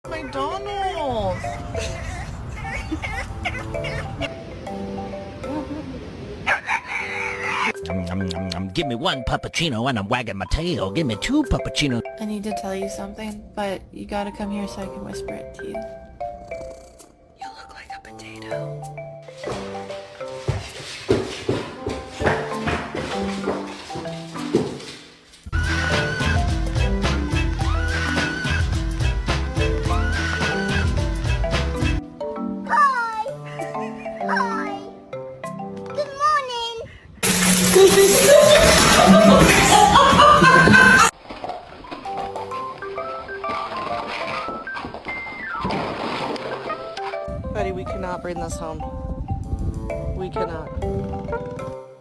McDonald's. Give me one puppuccino and I'm wagging my tail. Give me two puppuccinos. I need to tell you something, but you gotta come here so I can whisper it to you. You look like a potato. Hi. Good morning. Buddy, we cannot bring this home.